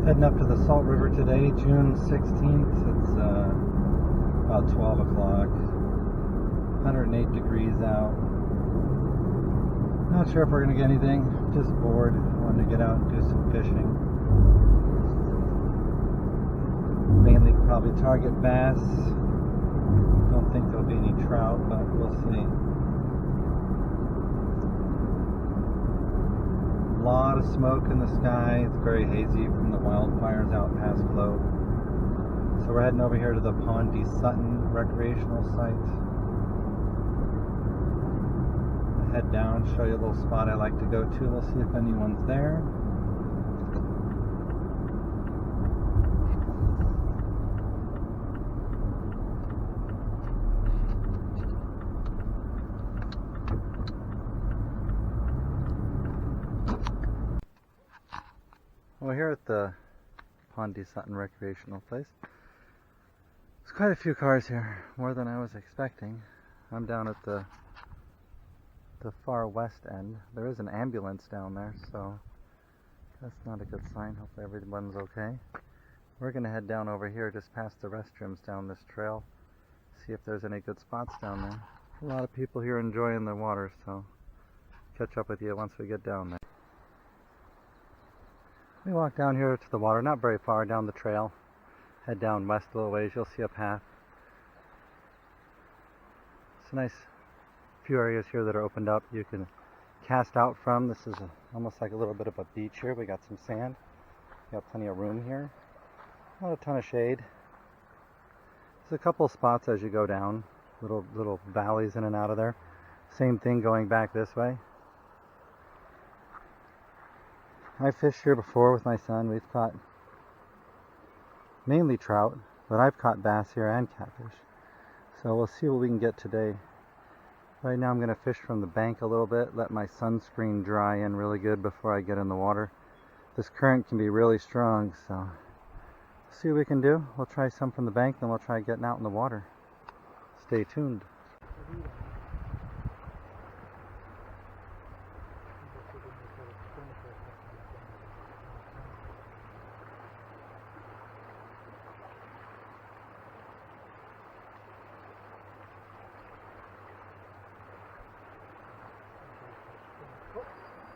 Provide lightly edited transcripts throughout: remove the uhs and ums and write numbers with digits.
Heading up to the Salt River today, June 16th. It's about 12 o'clock. 108 degrees out. Not sure if we're going to get anything. Just bored. Wanted to get out and do some fishing. Mainly probably target bass. Don't think there'll be any trout, but we'll see. A lot of smoke in the sky. It's very hazy from the wildfires out past Globe. So we're heading over here to the Phon Sutton recreational site. I'll head down, show you a little spot I like to go to. We'll see if anyone's there. Well, here at the Phon Sutton recreational place, there's quite a few cars here, more than I was expecting. I'm down at the far west end. There is an ambulance down there, so that's not a good sign. Hopefully everyone's okay. We're going to head down over here, just past the restrooms down this trail, see if there's any good spots down there. A lot of people here enjoying the water, so catch up with you once we get down there. We walk down here to the water, not very far down the trail. Head down west a little ways, you'll see a path. It's a nice few areas here that are opened up you can cast out from. This is almost like a little bit of a beach here. We got some sand. We got plenty of room here. Not a ton of shade. There's a couple spots as you go down. Little valleys in and out of there. Same thing going back this way. I fished here before with my son. We've caught mainly trout, but I've caught bass here and catfish. So we'll see what we can get today. Right now I'm going to fish from the bank a little bit, let my sunscreen dry in really good before I get in the water. This current can be really strong, so we'll see what we can do. We'll try some from the bank, then we'll try getting out in the water. Stay tuned.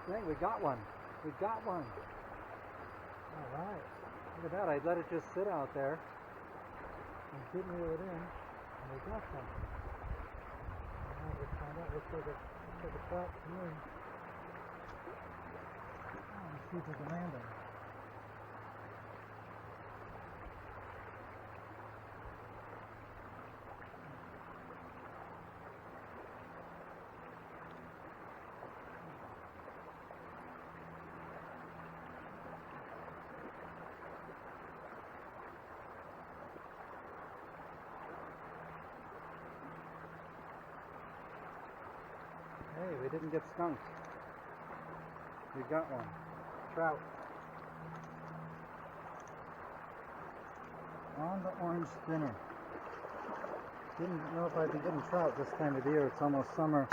Dang, we got one. We got one. Alright. Look at that. I let it just sit out there and didn't reel it in. And we got something. Now let's find out. Looks like a trout to me. Let's see if we can land him. Hey, we didn't get skunked. We got one. Trout. On the orange spinner. Didn't know if I'd be getting trout this time of the year. It's almost summer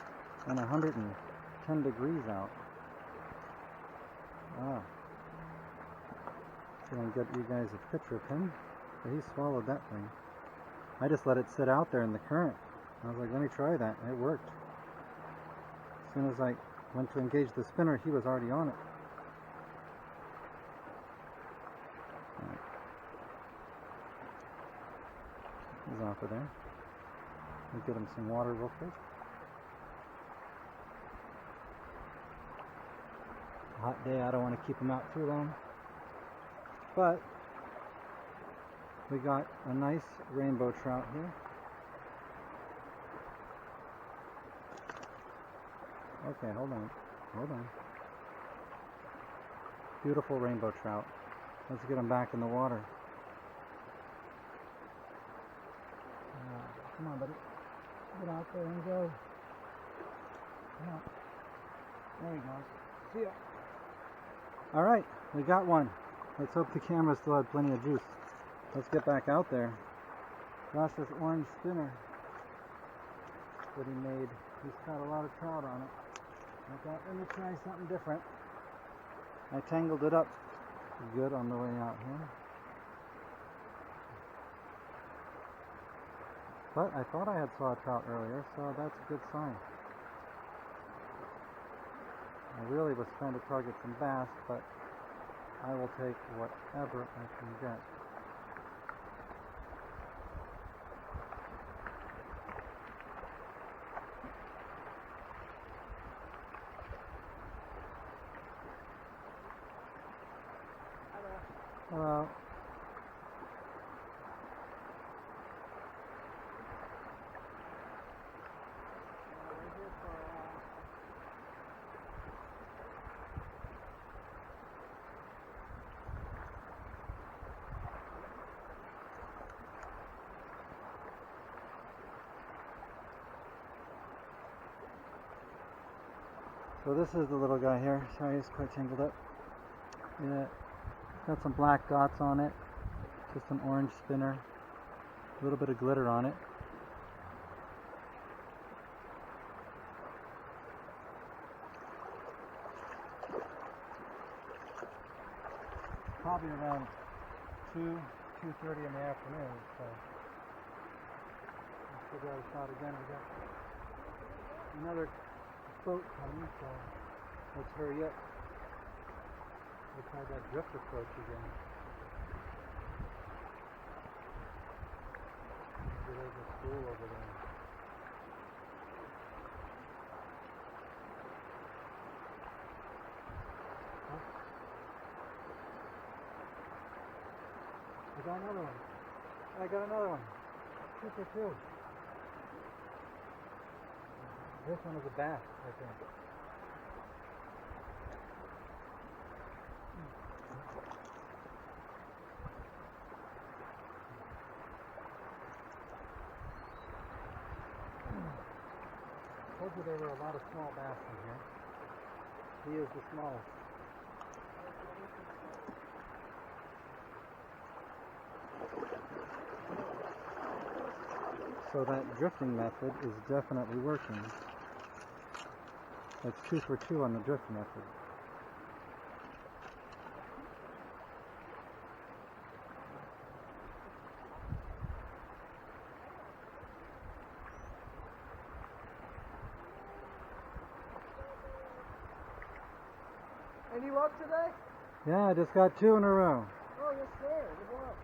and 110 degrees out. Ah. Gonna get you guys a picture of him. But he swallowed that thing. I just let it sit out there in the current. I was like, let me try that. It worked. As soon as I went to engage the spinner, he was already on it. Right. He's off of there. We'll get him some water real quick. Hot day, I don't want to keep him out too long. But we got a nice rainbow trout here. Okay, hold on. Beautiful rainbow trout. Let's get him back in the water. Come on, buddy. Get out there and go. Come on. There he goes. See ya. Alright, we got one. Let's hope the camera still had plenty of juice. Let's get back out there. Gosh, this orange spinner that he made, he's got a lot of trout on it. I thought, let me try something different. I tangled it up good on the way out here. But I thought I had saw a trout earlier, so that's a good sign. I really was trying to target some bass, but I will take whatever I can get. Hello. So this is the little guy here. Sorry, it's quite tangled up. Yeah, got some black dots on it. Just an orange spinner. A little bit of glitter on it. Probably around 2:30 in the afternoon. So let's give that a shot again. We got another boat coming, so let's hurry up. We'll try that drift approach again. Maybe there's a school over there. Huh? I got another one. I got another one. 2 for 2. This one is a bass, I think. I told you there were a lot of small bass in here. He is the smallest. So that drifting method is definitely working. That's 2 for 2 on the drift method. Any luck today? Yeah, I just got 2 in a row. Oh, yes, sir. Good luck.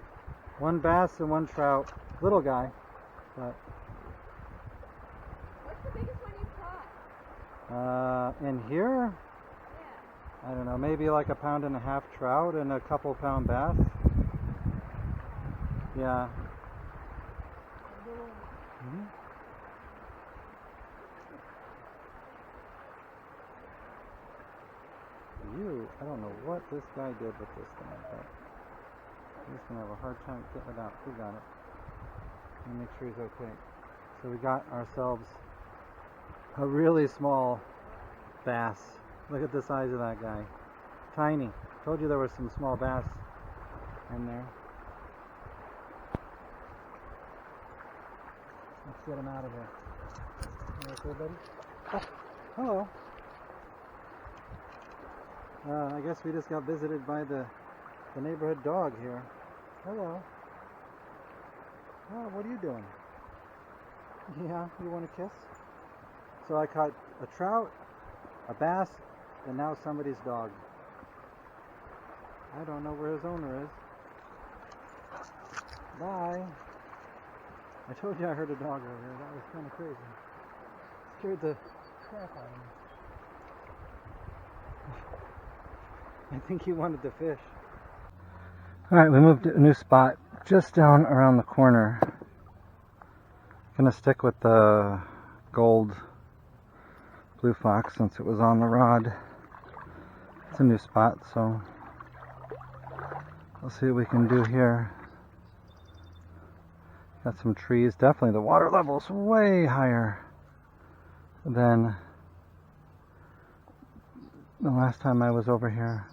1 bass and 1 trout. Little guy, but What's the biggest one you caught? in here, Yeah. I don't know, maybe like a 1.5 pound trout and a couple pound bass. Yeah. Mm-hmm. I don't know what this guy did with this thing, but he's gonna have a hard time getting it out. He got it. Let me make sure he's okay. So we got ourselves a really small bass. Look at the size of that guy. Tiny. Told you there was some small bass in there. Let's get him out of here. You okay, buddy? Oh, hello. I guess we just got visited by the neighborhood dog here. Hello. Oh, what are you doing? Yeah, you want a kiss? So I caught a trout, a bass, and now somebody's dog. I don't know where his owner is. Bye. I told you I heard a dog earlier. That was kind of crazy. Scared the crap out of me. I think he wanted to fish. Alright, we moved to a new spot just down around the corner. Gonna stick with the gold blue fox since it was on the rod. It's a new spot, so we'll see what we can do here. Got some trees. Definitely the water level's way higher than the last time I was over here.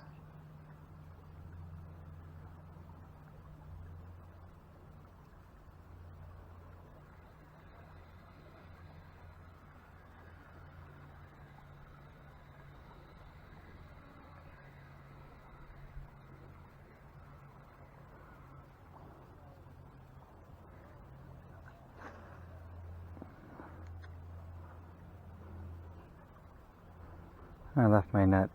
I left my net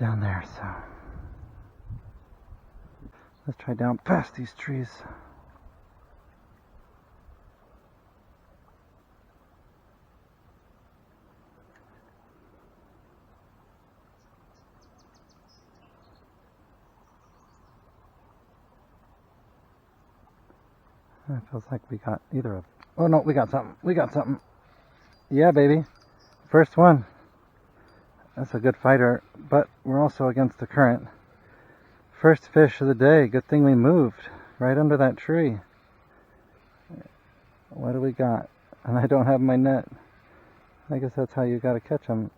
down there, so let's try down past these trees. It feels like we got either a... Oh no, we got something. We got something. Yeah, baby. First one. That's a good fighter, but we're also against the current. First fish of the day. Good thing we moved right under that tree. What do we got? And I don't have my net. I guess that's how you gotta catch them.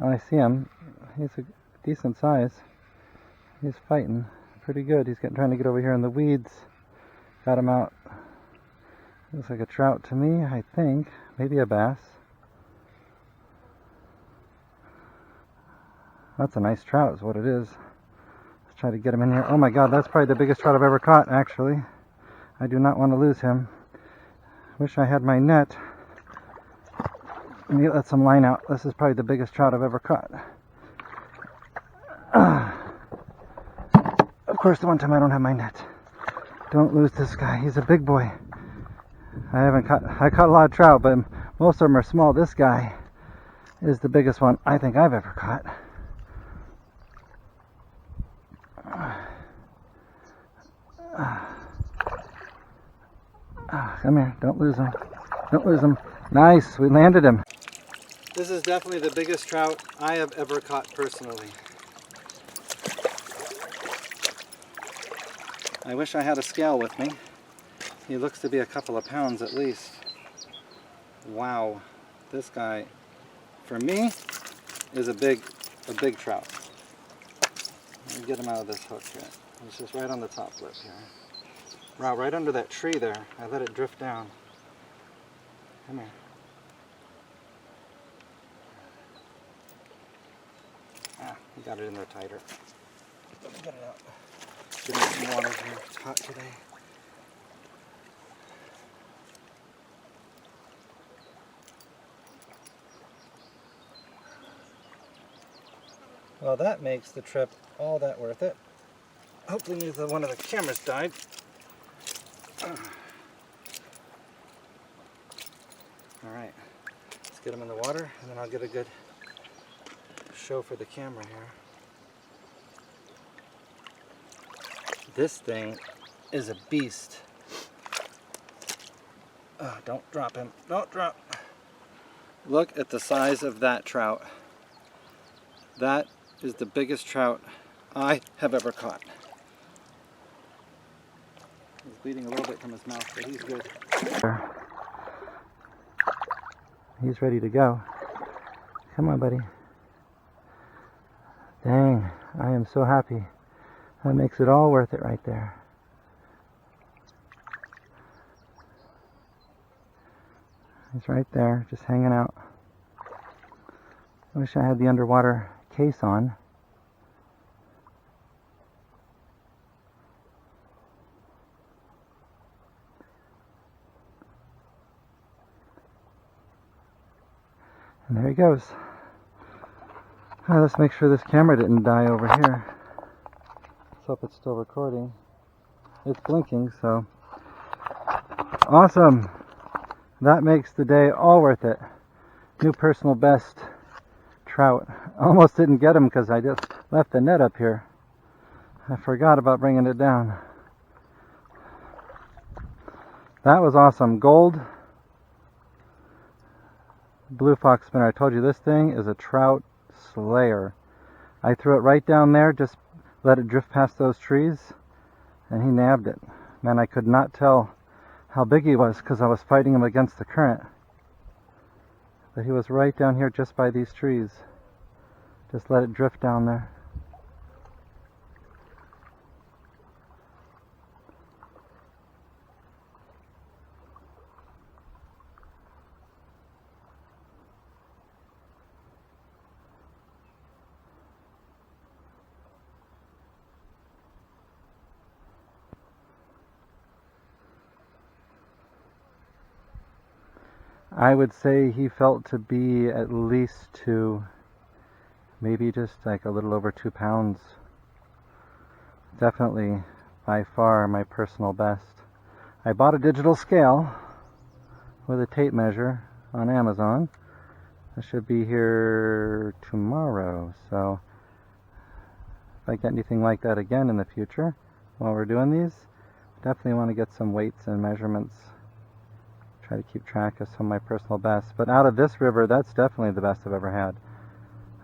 Oh, I see him. He's a decent size. He's fighting pretty good. He's trying to get over here in the weeds. Got him out. Looks like a trout to me, I think. Maybe a bass. That's a nice trout is what it is. Let's try to get him in here. Oh my god, that's probably the biggest trout I've ever caught, actually. I do not want to lose him. Wish I had my net. Let me let some line out. This is probably the biggest trout I've ever caught. Of course, the one time I don't have my net. Don't lose this guy. He's a big boy. I caught a lot of trout, but most of them are small. This guy is the biggest one I think I've ever caught. Come here. Don't lose him. Don't lose him. Nice. We landed him. This is definitely the biggest trout I have ever caught personally. I wish I had a scale with me. He looks to be a couple of pounds at least. Wow. This guy, for me, is a big trout. Let me get him out of this hook here. He's just right on the top lip here. Wow, right under that tree there. I let it drift down. Come here. Ah, he got it in there tighter. Let me get it out. Give me some water here. It's hot today. Well, that makes the trip all that worth it. Hopefully neither one of the cameras died. Alright, let's get them in the water and then I'll get a good show for the camera here. This thing is a beast. Oh, don't drop him. Don't drop. Look at the size of that trout. That is the biggest trout I have ever caught. He's bleeding a little bit from his mouth, but he's good. He's ready to go. Come on, buddy. Dang, I am so happy. That makes it all worth it right there. He's right there, just hanging out. I wish I had the underwater case on. And there he goes. Let's make sure this camera didn't die over here. Let's hope it's still recording. It's blinking, so. Awesome! That makes the day all worth it. New personal best trout. Almost didn't get him because I just left the net up here. I forgot about bringing it down. That was awesome. Gold blue fox spinner. I told you this thing is a trout slayer. I threw it right down there, just let it drift past those trees, and he nabbed it. Man, I could not tell how big he was because I was fighting him against the current. But he was right down here just by these trees. Just let it drift down there. I would say he felt to be at least 2, maybe just like a little over 2 pounds. Definitely by far my personal best. I bought a digital scale with a tape measure on Amazon. It should be here tomorrow, so if I get anything like that again in the future while we're doing these, definitely want to get some weights and measurements. Try to keep track of some of my personal bests. But out of this river, that's definitely the best I've ever had.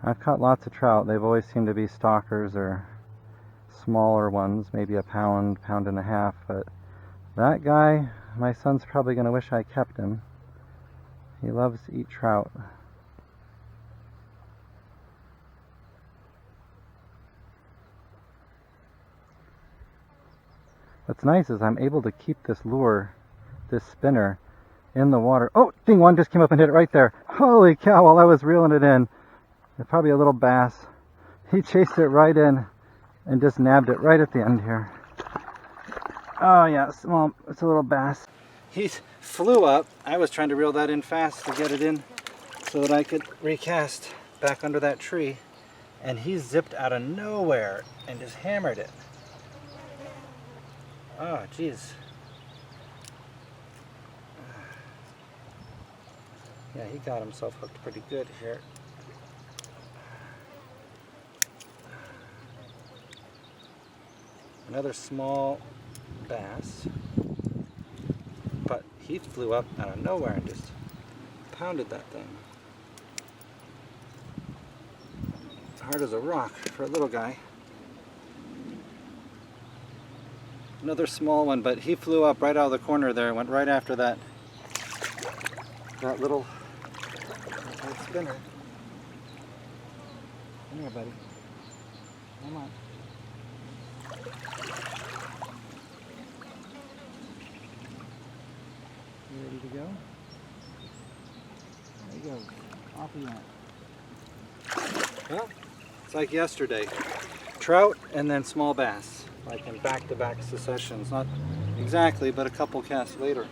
I've caught lots of trout. They've always seemed to be stalkers or smaller ones, maybe a pound, pound and a half. But that guy, my son's probably going to wish I kept him. He loves to eat trout. What's nice is I'm able to keep this lure, this spinner, in the water. Oh, ding, one just came up and hit it right there. Holy cow, while I was reeling it in. It's probably a little bass. He chased it right in and just nabbed it right at the end here. Oh yeah, small, it's a little bass. He flew up. I was trying to reel that in fast to get it in so that I could recast back under that tree. And he zipped out of nowhere and just hammered it. Oh, geez. Yeah, he got himself hooked pretty good here. Another small bass, but he flew up out of nowhere and just pounded that thing. Hard as a rock for a little guy. Another small one, but he flew up right out of the corner there, went right after that little spinner. Come here, buddy. Come on. You ready to go? There you go. Off you went. Well, it's like yesterday. Trout and then small bass, like in back-to-back successions. Not exactly, but a couple casts later.